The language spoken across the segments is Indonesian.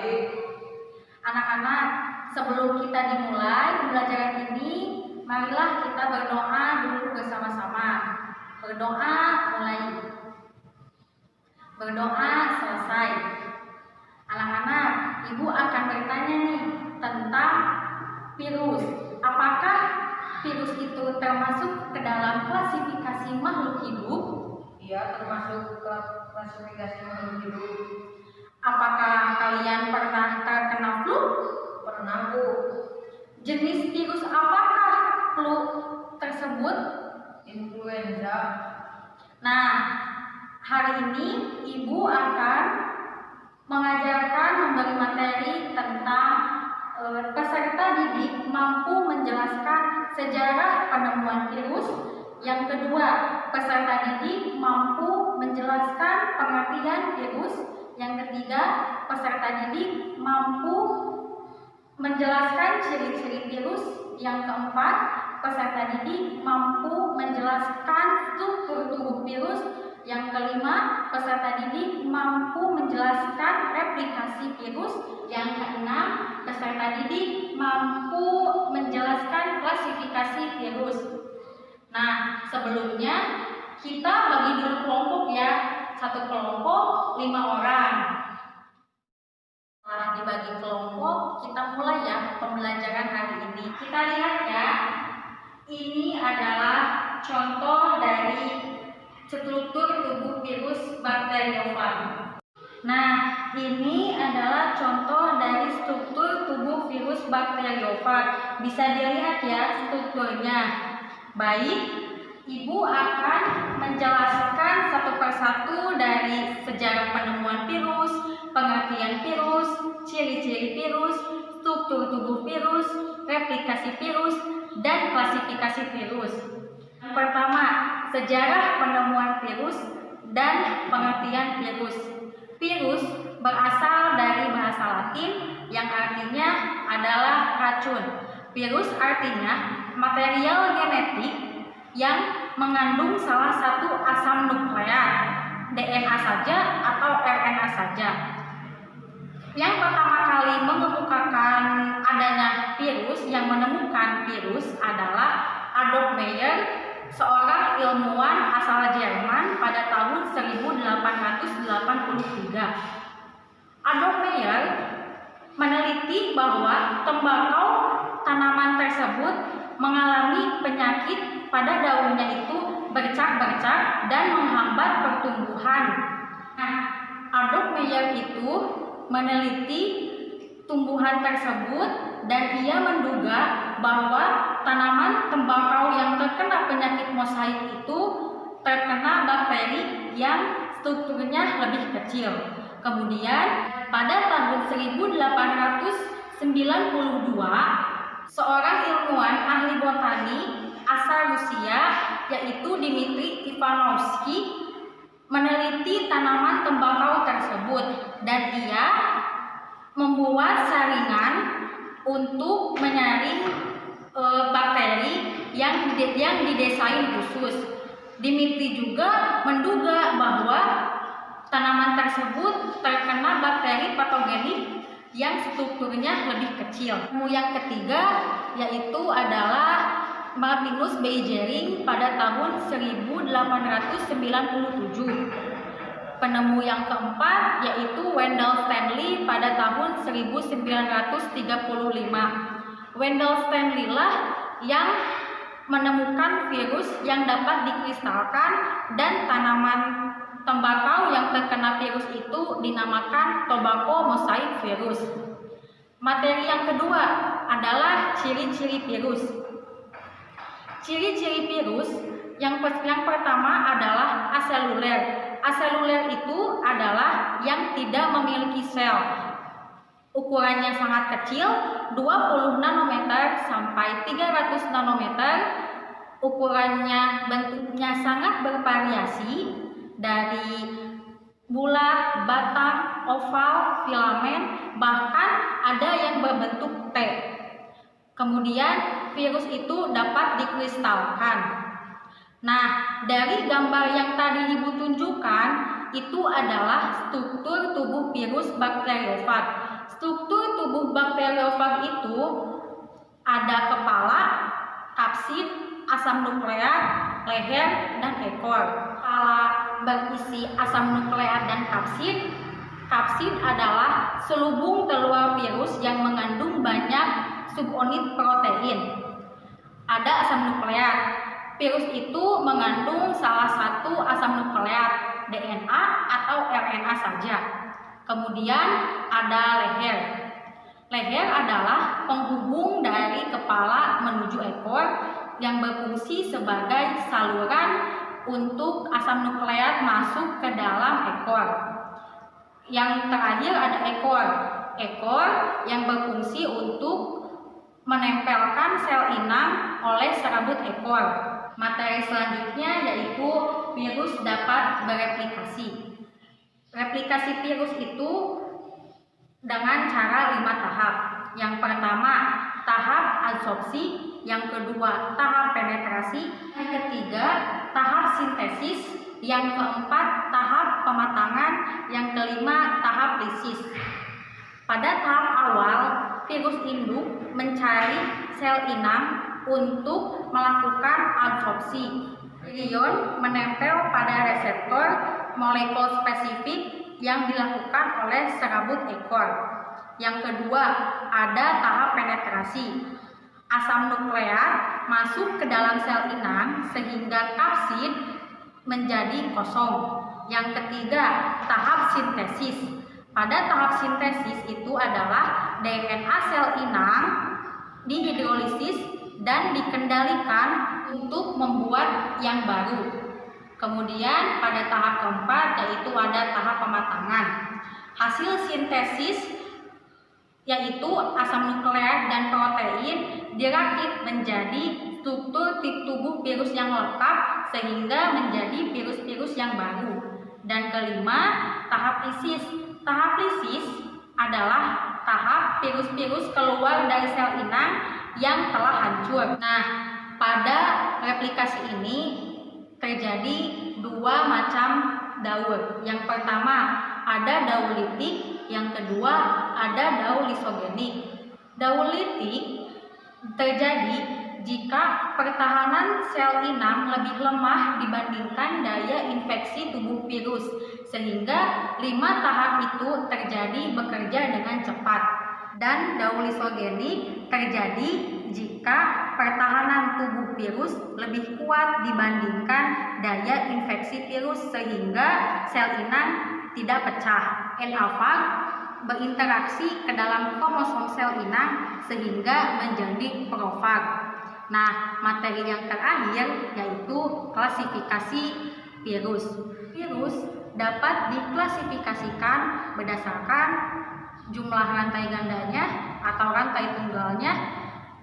Baik. Anak-anak, sebelum kita dimulai pembelajaran ini, marilah kita berdoa dulu bersama-sama. Berdoa mulai. Berdoa selesai. Anak-anak, Ibu akan bertanya nih tentang virus. Apakah virus itu termasuk ke dalam klasifikasi makhluk hidup? Iya, termasuk ke klasifikasi makhluk hidup. Apakah kalian pernah terkena flu? Pernah, Bu. Jenis virus apakah flu tersebut? Influenza. Nah, hari ini Ibu akan mengajarkan memberi materi tentang peserta didik mampu menjelaskan sejarah penemuan virus. Yang kedua, peserta didik mampu menjelaskan pengertian virus. Yang ketiga, peserta didik mampu menjelaskan ciri-ciri virus. Yang keempat, peserta didik mampu menjelaskan struktur tubuh virus. Yang kelima, peserta didik mampu menjelaskan replikasi virus. Yang keenam, peserta didik mampu menjelaskan klasifikasi virus. Nah, sebelumnya kita bagi dulu kelompok ya. Satu kelompok 5 orang. Setelah dibagi kelompok, kita mulai ya pembelajaran hari ini. Kita lihat ya, ini adalah contoh dari struktur tubuh virus bakteriofag. Nah, ini adalah contoh dari struktur tubuh virus bakteriofag. Bisa dilihat ya strukturnya. Baik, Ibu akan menjelaskan satu persatu dari sejarah penemuan virus, pengertian virus, ciri-ciri virus, struktur tubuh virus, replikasi virus, dan klasifikasi virus. Yang pertama, sejarah penemuan virus dan pengertian virus. Virus berasal dari bahasa Latin yang artinya adalah racun. Virus artinya material genetik yang mengandung salah satu asam nukleat, DNA saja atau RNA saja. Yang pertama kali mengemukakan adanya virus, yang menemukan virus adalah Adolf Meyer, seorang ilmuwan asal Jerman pada tahun 1883. Adolf Meyer meneliti bahwa tembakau tanaman tersebut mengalami penyakit pada daunnya itu bercak-bercak dan menghambat pertumbuhan. Nah, Adolf Meyer itu meneliti tumbuhan tersebut dan ia menduga bahwa tanaman tembakau yang terkena penyakit mosaik itu terkena bakteri yang strukturnya lebih kecil. Kemudian pada tahun 1892, seorang ilmuwan ahli botani asal Rusia yaitu Dmitri Ivanovsky meneliti tanaman tembakau tersebut dan ia membuat saringan untuk menyaring bakteri yang didesain khusus. Dmitri juga menduga bahwa tanaman tersebut terkena bakteri patogenik yang strukturnya lebih kecil. Yang ketiga yaitu adalah Martinus Beijerinck pada tahun 1897. Penemu yang keempat yaitu Wendell Stanley pada tahun 1935. Wendell Stanley lah yang menemukan virus yang dapat dikristalkan dan tanaman tembakau yang terkena virus itu dinamakan tobacco mosaic virus. Materi yang kedua adalah ciri-ciri virus. Ciri-ciri virus yang pertama adalah aseluler. Aseluler itu adalah yang tidak memiliki sel. Ukurannya sangat kecil, 20 nanometer sampai 300 nanometer. Ukurannya, bentuknya sangat bervariasi dari bulat, batang, oval, filamen, bahkan ada yang berbentuk T. Kemudian virus itu dapat dikristalkan. Nah, dari gambar yang tadi Ibu tunjukkan itu adalah struktur tubuh virus bakteriofag. struktur tubuh bakteriofag itu ada kepala, kapsid, asam nukleat, leher, dan ekor. Kepala berisi asam nukleat dan kapsid. Kapsid adalah selubung telur virus yang mengandung banyak subunit protein. Ada asam nukleat. Virus itu mengandung salah satu asam nukleat, DNA atau RNA saja. Kemudian ada leher. Leher adalah penghubung dari kepala menuju ekor yang berfungsi sebagai saluran untuk asam nukleat masuk ke dalam ekor. Yang terakhir ada ekor. Ekor yang berfungsi untuk menempelkan sel inang oleh serabut ekor. Materi selanjutnya yaitu virus dapat bereplikasi. Replikasi virus itu dengan cara 5 tahap. Yang pertama, tahap adsorpsi. Yang kedua, tahap penetrasi. Yang ketiga, tahap sintesis. Yang keempat, tahap pematangan. Yang kelima, tahap lisis. Pada tahap awal, virus induk mencari sel inang untuk melakukan adsorpsi. Virion menempel pada reseptor molekul spesifik yang dilakukan oleh serabut ekor. Yang kedua, ada tahap penetrasi. Asam nukleat masuk ke dalam sel inang sehingga kapsid menjadi kosong. Yang ketiga, tahap sintesis. Pada tahap sintesis itu adalah DNA sel inang dihidrolisis dan dikendalikan untuk membuat yang baru. Kemudian pada tahap keempat yaitu ada tahap pematangan. Hasil sintesis yaitu asam nukleat dan protein dirakit menjadi struktur tubuh virus yang lengkap sehingga menjadi virus-virus yang baru. Dan kelima, tahap lisis. Tahap lisis adalah tahap virus-virus keluar dari sel inang yang telah hancur. Nah, pada replikasi ini terjadi 2 macam daur. Yang pertama ada daur litik, yang kedua ada daur lisogenik. Daur litik terjadi jika pertahanan sel inang lebih lemah dibandingkan daya infeksi tubuh virus, sehingga 5 tahap itu terjadi bekerja dengan cepat. Dan daur lisogenik terjadi jika pertahanan tubuh virus lebih kuat dibandingkan daya infeksi virus sehingga sel inang tidak pecah. N-alpha berinteraksi ke dalam kromosom sel inang sehingga menjadi profag. Nah, materi yang terakhir yaitu klasifikasi virus. Virus dapat diklasifikasikan berdasarkan jumlah rantai gandanya atau rantai tunggalnya,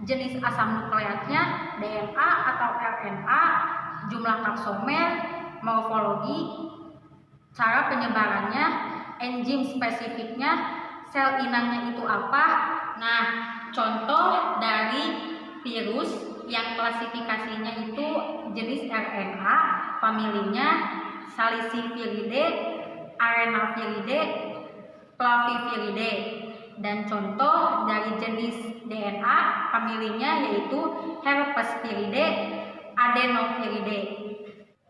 jenis asam nukleatnya, DNA atau RNA, jumlah taksomer, morfologi, cara penyebarannya, enzim spesifiknya, sel inangnya itu apa. Nah, contoh dari virus yang klasifikasinya itu jenis RNA, familinya Saliciviridae, Arenaviridae, Flaviviridae. Dan contoh dari jenis DNA familinya yaitu Herpesviridae, Adenoviridae.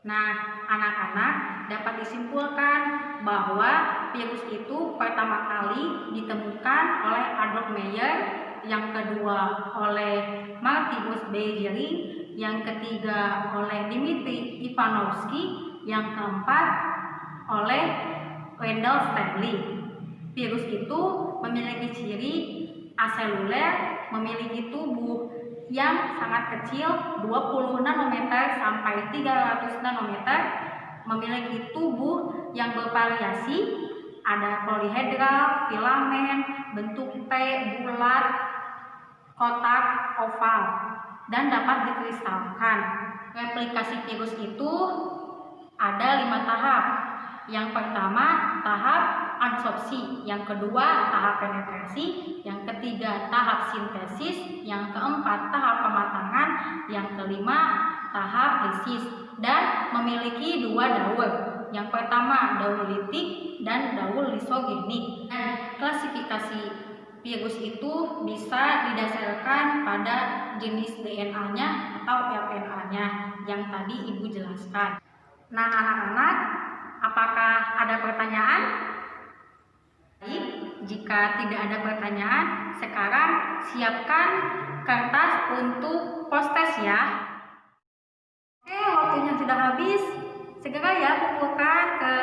Nah, anak-anak dapat disimpulkan bahwa virus itu pertama kali ditemukan oleh Adolf Meyer, yang kedua oleh Martinus Beijeri, yang ketiga oleh Dmitri Ivanovsky, yang keempat oleh Wendell Stanley. Virus itu memiliki ciri aseluler, memiliki tubuh yang sangat kecil 20 nanometer sampai 300 nanometer, memiliki tubuh yang bervariasi, ada polihedral, filamen, bentuk T, bulat, kotak, oval, dan dapat dikristalkan. Replikasi virus itu ada 5 tahap. Yang pertama tahap adsorpsi, yang kedua tahap penetrasi, yang ketiga tahap sintesis, yang keempat tahap pematangan, yang kelima tahap lisis, dan memiliki 2 daur. Yang pertama daur litik dan daur lisogenik. Dan klasifikasi virus itu bisa didasarkan pada jenis DNA-nya atau RNA-nya yang tadi Ibu jelaskan. Nah, anak-anak, apakah ada pertanyaan? Baik, jika tidak ada pertanyaan, sekarang siapkan kertas untuk post-test ya. Oke, waktunya sudah habis. Segera ya kumpulkan ke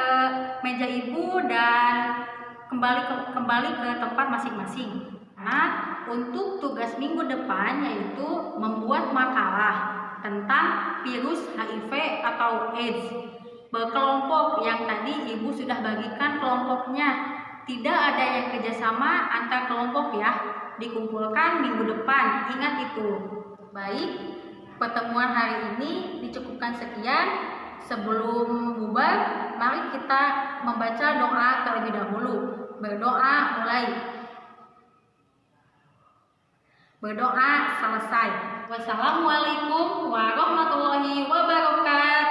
meja Ibu dan kembali ke tempat masing-masing. Nah, untuk tugas minggu depan yaitu membuat makalah tentang virus HIV atau AIDS berkelompok yang tadi Ibu sudah bagikan kelompoknya. Tidak ada yang kerjasama antar kelompok ya. Dikumpulkan minggu depan. Ingat itu. Baik, pertemuan hari ini dicukupkan sekian. Sebelum bubar, mari kita membaca doa terlebih dahulu. Berdoa mulai. Berdoa selesai. Wassalamualaikum warahmatullahi wabarakatuh.